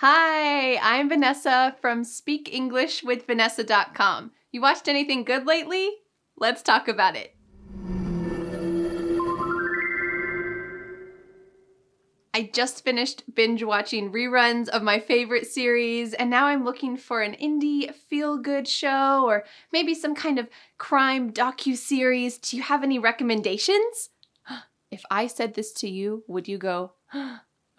Hi, I'm Vanessa from SpeakEnglishWithVanessa.com. You watched anything good lately? Let's talk about it. I just finished binge watching reruns of my favorite series, and now I'm looking for an indie feel-good show or maybe some kind of crime docu-series. Do you have any recommendations? If I said this to you, would you go,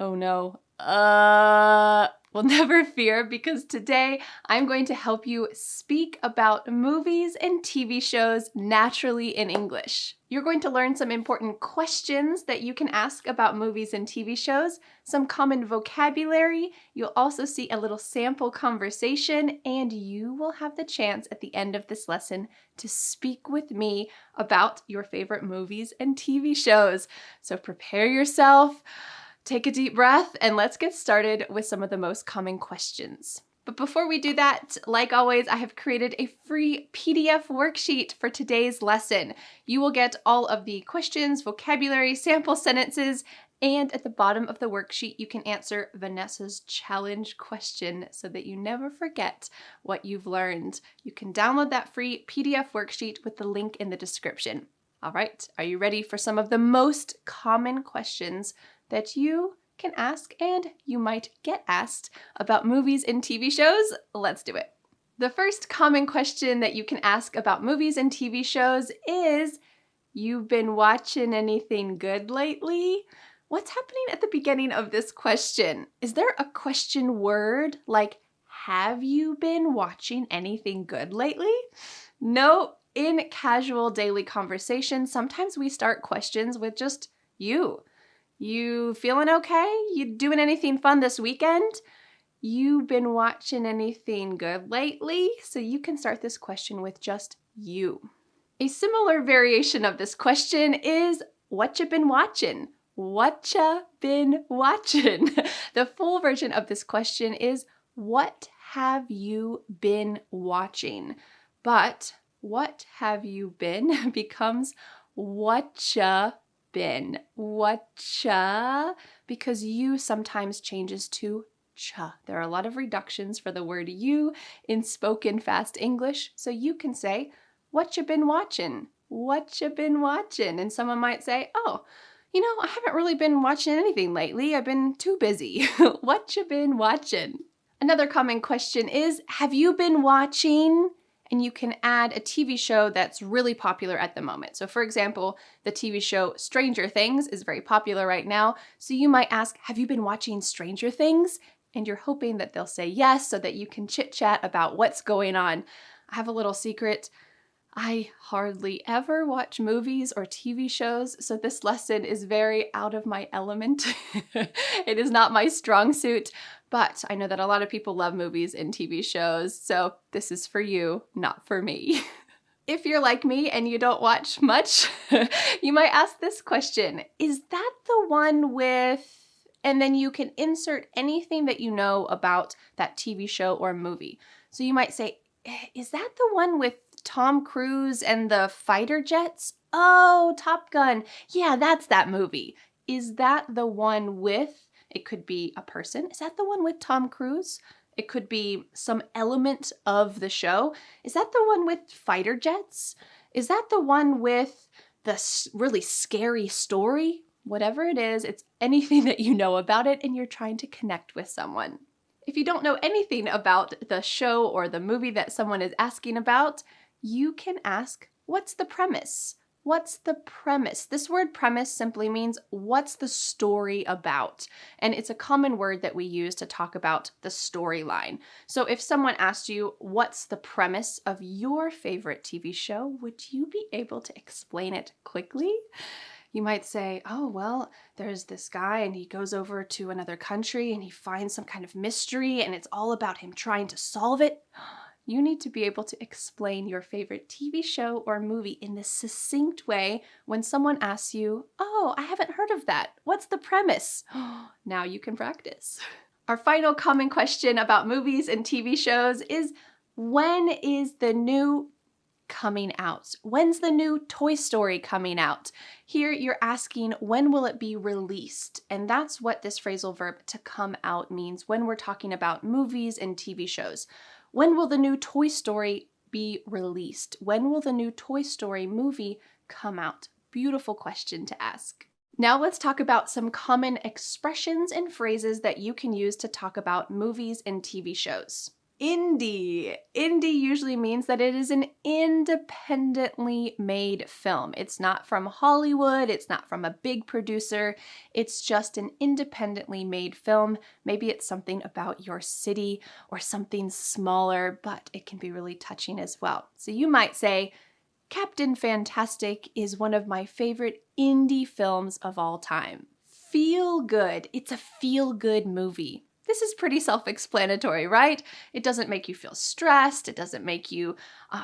oh no, well, never fear, because today I'm going to help you speak about movies and TV shows naturally in English. You're going to learn some important questions that you can ask about movies and TV shows, some common vocabulary, you'll also see a little sample conversation, and you will have the chance at the end of this lesson to speak with me about your favorite movies and TV shows. So prepare yourself. Take a deep breath and let's get started with some of the most common questions. But before we do that, like always, I have created a free PDF worksheet for today's lesson. You will get all of the questions, vocabulary, sample sentences, and at the bottom of the worksheet, you can answer Vanessa's challenge question so that you never forget what you've learned. You can download that free PDF worksheet with the link in the description. All right, are you ready for some of the most common questions that you can ask and you might get asked about movies and TV shows? Let's do it. The first common question that you can ask about movies and TV shows is, you've been watching anything good lately? What's happening at the beginning of this question? Is there a question word like, have you been watching anything good lately? No, in casual daily conversation, sometimes we start questions with just you. You feeling okay? You doing anything fun this weekend? You been watching anything good lately? So you can start this question with just you. A similar variation of this question is, what you been watching? What ya been watching? The full version of this question is, what have you been watching? But what have you been becomes what ya been. Whatcha? Because you sometimes changes to cha. There are a lot of reductions for the word you in spoken fast English, so you can say, what you been watching? What you been watching? And someone might say, oh, I haven't really been watching anything lately. I've been too busy. What you been watching? Another common question is, have you been watching? And you can add a TV show that's really popular at the moment. So for example, the TV show Stranger Things is very popular right now. So you might ask, have you been watching Stranger Things? And you're hoping that they'll say yes so that you can chit chat about what's going on. I have a little secret. I hardly ever watch movies or TV shows, so this lesson is very out of my element. It is not my strong suit, but I know that a lot of people love movies and TV shows, so this is for you, not for me. If you're like me and you don't watch much, you might ask this question, is that the one with... And then you can insert anything that you know about that TV show or movie. So you might say, is that the one with Tom Cruise and the fighter jets? Oh, Top Gun. Yeah, that's that movie. Is that the one with, it could be a person. Is that the one with Tom Cruise? It could be some element of the show. Is that the one with fighter jets? Is that the one with the really scary story? Whatever it is, it's anything that you know about it and you're trying to connect with someone. If you don't know anything about the show or the movie that someone is asking about, you can ask, what's the premise? What's the premise? This word premise simply means what's the story about? And it's a common word that we use to talk about the storyline. So if someone asked you, what's the premise of your favorite TV show, would you be able to explain it quickly? You might say, oh, well, there's this guy and he goes over to another country and he finds some kind of mystery and it's all about him trying to solve it. You need to be able to explain your favorite TV show or movie in this succinct way when someone asks you, oh, I haven't heard of that. What's the premise? Now you can practice. Our final common question about movies and TV shows is, when is the new coming out? When's the new Toy Story coming out? Here you're asking, when will it be released? And that's what this phrasal verb to come out means when we're talking about movies and TV shows. When will the new Toy Story be released? When will the new Toy Story movie come out? Beautiful question to ask. Now let's talk about some common expressions and phrases that you can use to talk about movies and TV shows. Indie. Indie usually means that it is an independently made film. It's not from Hollywood, it's not from a big producer, it's just an independently made film. Maybe it's something about your city or something smaller, but it can be really touching as well. So you might say, Captain Fantastic is one of my favorite indie films of all time. Feel good. It's a feel-good movie. This is pretty self-explanatory, right? It doesn't make you feel stressed. It doesn't make you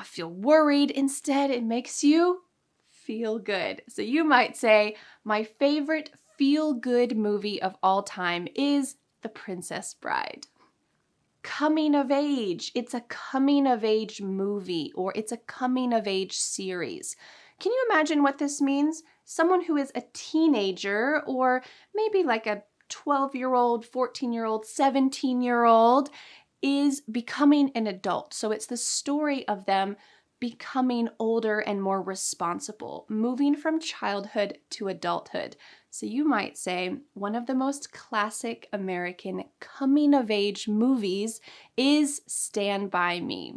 feel worried. Instead, it makes you feel good. So you might say, my favorite feel-good movie of all time is The Princess Bride. Coming of age. It's a coming of age movie, or it's a coming of age series. Can you imagine what this means? Someone who is a teenager, or maybe like a 12-year-old, 14-year-old, 17-year-old is becoming an adult. So it's the story of them becoming older and more responsible, moving from childhood to adulthood. So you might say one of the most classic American coming-of-age movies is Stand By Me.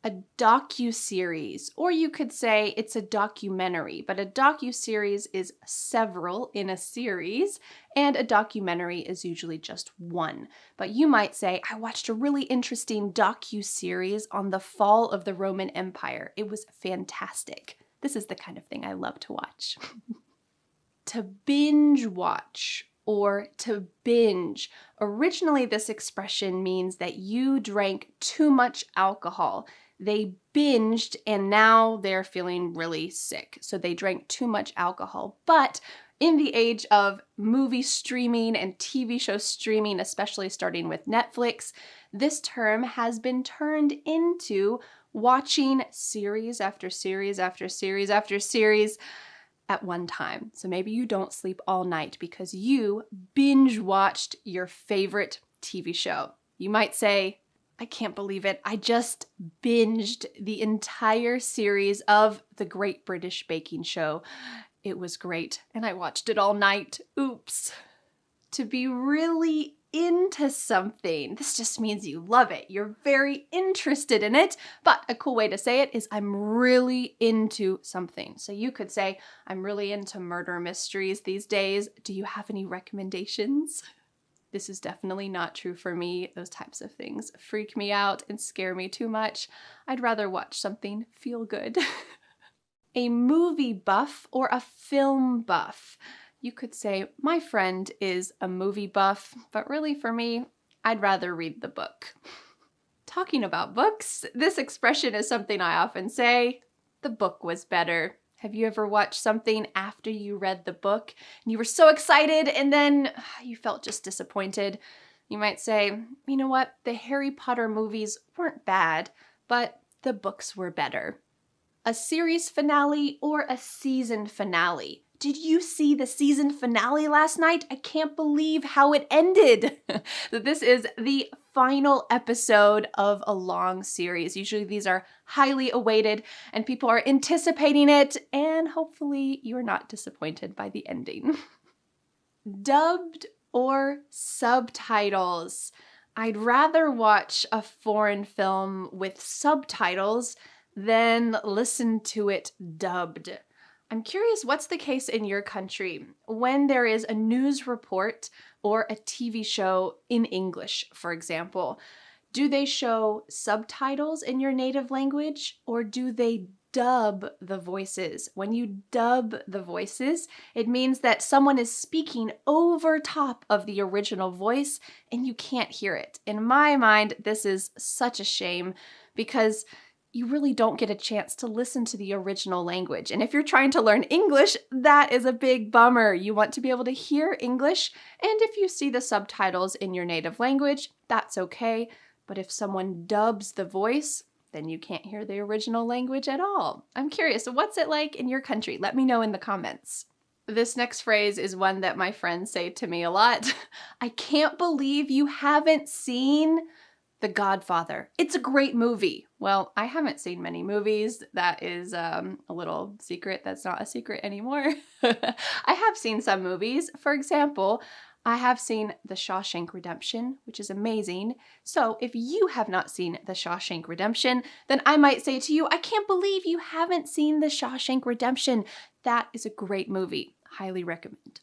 A docuseries, or you could say it's a documentary, but a docuseries is several in a series, and a documentary is usually just one. But you might say, I watched a really interesting docuseries on the fall of the Roman Empire. It was fantastic. This is the kind of thing I love to watch. To binge watch, or to binge. Originally, this expression means that you drank too much alcohol. They binged and now they're feeling really sick. So they drank too much alcohol. But in the age of movie streaming and TV show streaming, especially starting with Netflix, this term has been turned into watching series after series after series after series at one time. So maybe you don't sleep all night because you binge watched your favorite TV show. You might say, I can't believe it. I just binged the entire series of The Great British Baking Show. It was great, and I watched it all night. Oops. To be really into something. This just means you love it. You're very interested in it, but a cool way to say it is I'm really into something. So you could say, I'm really into murder mysteries these days. Do you have any recommendations? This is definitely not true for me. Those types of things freak me out and scare me too much. I'd rather watch something feel good. A movie buff or a film buff. You could say, my friend is a movie buff, but really for me, I'd rather read the book. Talking about books, this expression is something I often say, the book was better. Have you ever watched something after you read the book and you were so excited and then you felt just disappointed? You might say, you know what, the Harry Potter movies weren't bad, but the books were better. A series finale or a season finale. Did you see the season finale last night? I can't believe how it ended. This is the final episode of a long series. Usually these are highly awaited and people are anticipating it, and hopefully you're not disappointed by the ending. Dubbed or subtitles. I'd rather watch a foreign film with subtitles than listen to it dubbed. I'm curious what's the case in your country when there is a news report or a TV show in English, for example. Do they show subtitles in your native language, or do they dub the voices? When you dub the voices, it means that someone is speaking over top of the original voice and you can't hear it. In my mind, this is such a shame because you really don't get a chance to listen to the original language. And if you're trying to learn English, that is a big bummer. You want to be able to hear English, and if you see the subtitles in your native language, that's okay. But if someone dubs the voice, then you can't hear the original language at all. I'm curious, what's it like in your country? Let me know in the comments. This next phrase is one that my friends say to me a lot. I can't believe you haven't seen The Godfather. It's a great movie. Well, I haven't seen many movies. That is a little secret that's not a secret anymore. I have seen some movies. For example, I have seen The Shawshank Redemption, which is amazing. So if you have not seen The Shawshank Redemption, then I might say to you, I can't believe you haven't seen The Shawshank Redemption. That is a great movie. Highly recommend.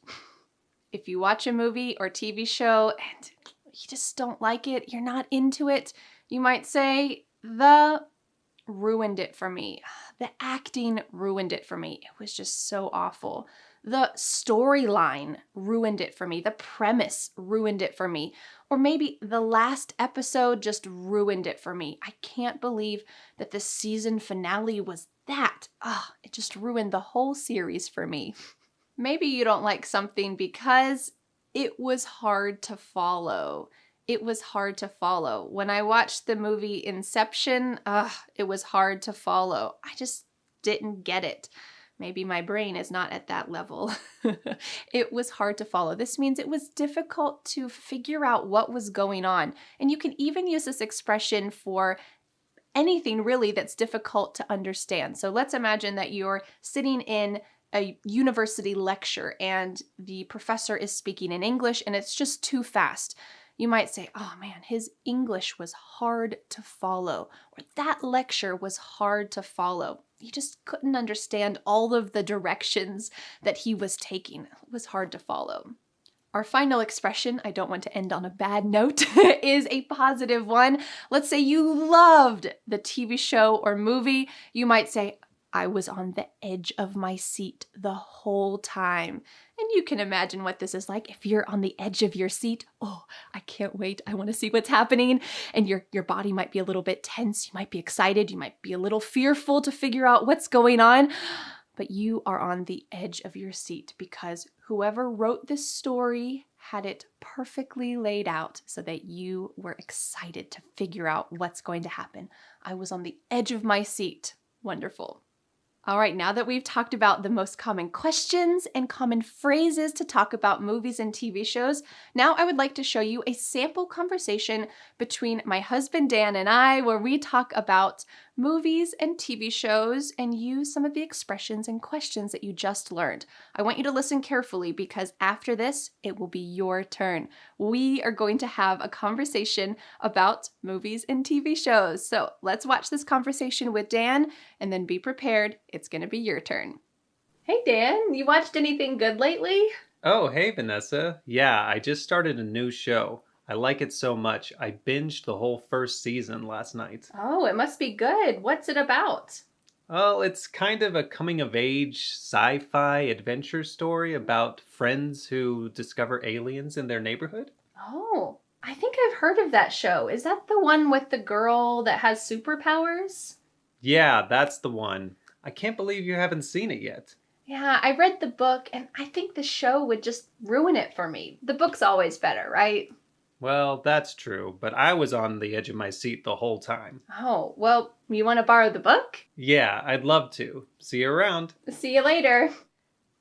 If you watch a movie or TV show and you just don't like it, you're not into it, you might say, the ruined it for me. The acting ruined it for me. It was just so awful. The storyline ruined it for me. The premise ruined it for me. Or maybe the last episode just ruined it for me. I can't believe that the season finale was that. It just ruined the whole series for me. Maybe you don't like something because it was hard to follow. It was hard to follow. When I watched the movie Inception, it was hard to follow. I just didn't get it. Maybe my brain is not at that level. It was hard to follow. This means it was difficult to figure out what was going on. And you can even use this expression for anything really that's difficult to understand. So let's imagine that you're sitting in a university lecture and the professor is speaking in English and it's just too fast. You might say, oh man, his English was hard to follow, or that lecture was hard to follow. He just couldn't understand all of the directions that he was taking. It was hard to follow. Our final expression, I don't want to end on a bad note, is a positive one. Let's say you loved the TV show or movie. You might say, I was on the edge of my seat the whole time. And you can imagine what this is like if you're on the edge of your seat. Oh, I can't wait. I want to see what's happening. And your body might be a little bit tense. You might be excited. You might be a little fearful to figure out what's going on. But you are on the edge of your seat because whoever wrote this story had it perfectly laid out so that you were excited to figure out what's going to happen. I was on the edge of my seat. Wonderful. All right, now that we've talked about the most common questions and common phrases to talk about movies and TV shows, now I would like to show you a sample conversation between my husband Dan and I where we talk about movies and TV shows and use some of the expressions and questions that you just learned. I want you to listen carefully because after this, it will be your turn. We are going to have a conversation about movies and TV shows. So let's watch this conversation with Dan and then be prepared. It's going to be your turn. Hey Dan, you watched anything good lately? Oh, hey Vanessa. Yeah, I just started a new show. I like it so much. I binged the whole first season last night. Oh, it must be good. What's it about? Well, it's kind of a coming-of-age sci-fi adventure story about friends who discover aliens in their neighborhood. Oh, I think I've heard of that show. Is that the one with the girl that has superpowers? Yeah, that's the one. I can't believe you haven't seen it yet. Yeah, I read the book and I think the show would just ruin it for me. The book's always better, right? Well, that's true, but I was on the edge of my seat the whole time. Oh, well, you want to borrow the book? Yeah, I'd love to. See you around. See you later.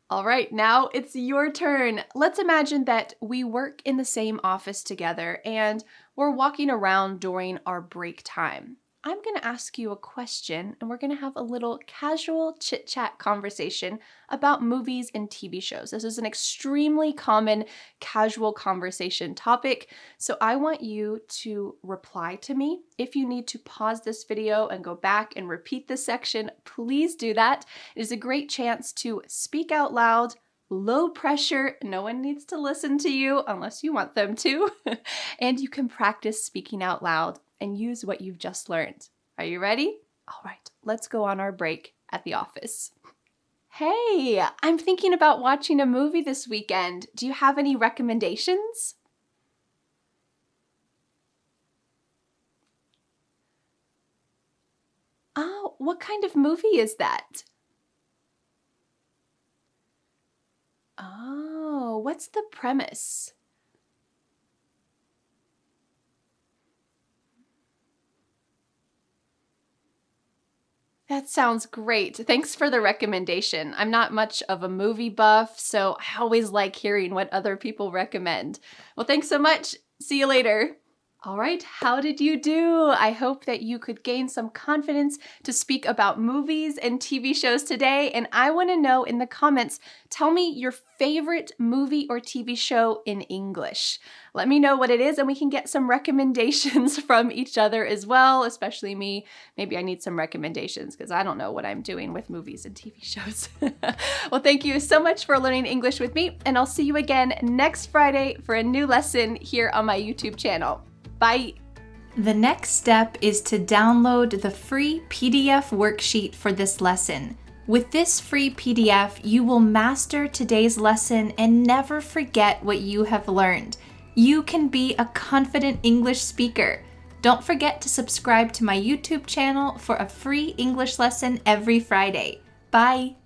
All right, now it's your turn. Let's imagine that we work in the same office together and we're walking around during our break time. I'm going to ask you a question and we're going to have a little casual chit-chat conversation about movies and TV shows. This is an extremely common casual conversation topic, so I want you to reply to me. If you need to pause this video and go back and repeat this section, please do that. It is a great chance to speak out loud, low pressure, no one needs to listen to you unless you want them to, and you can practice speaking out loud and use what you've just learned. Are you ready? All right, let's go on our break at the office. Hey, I'm thinking about watching a movie this weekend. Do you have any recommendations? Oh, what kind of movie is that? Oh, what's the premise? That sounds great. Thanks for the recommendation. I'm not much of a movie buff, so I always like hearing what other people recommend. Well, thanks so much. See you later. All right, how did you do? I hope that you could gain some confidence to speak about movies and TV shows today. And I want to know in the comments, tell me your favorite movie or TV show in English. Let me know what it is and we can get some recommendations from each other as well, especially me. Maybe I need some recommendations because I don't know what I'm doing with movies and TV shows. Well, thank you so much for learning English with me, and I'll see you again next Friday for a new lesson here on my YouTube channel. Bye! The next step is to download the free PDF worksheet for this lesson. With this free PDF, you will master today's lesson and never forget what you have learned. You can be a confident English speaker. Don't forget to subscribe to my YouTube channel for a free English lesson every Friday. Bye!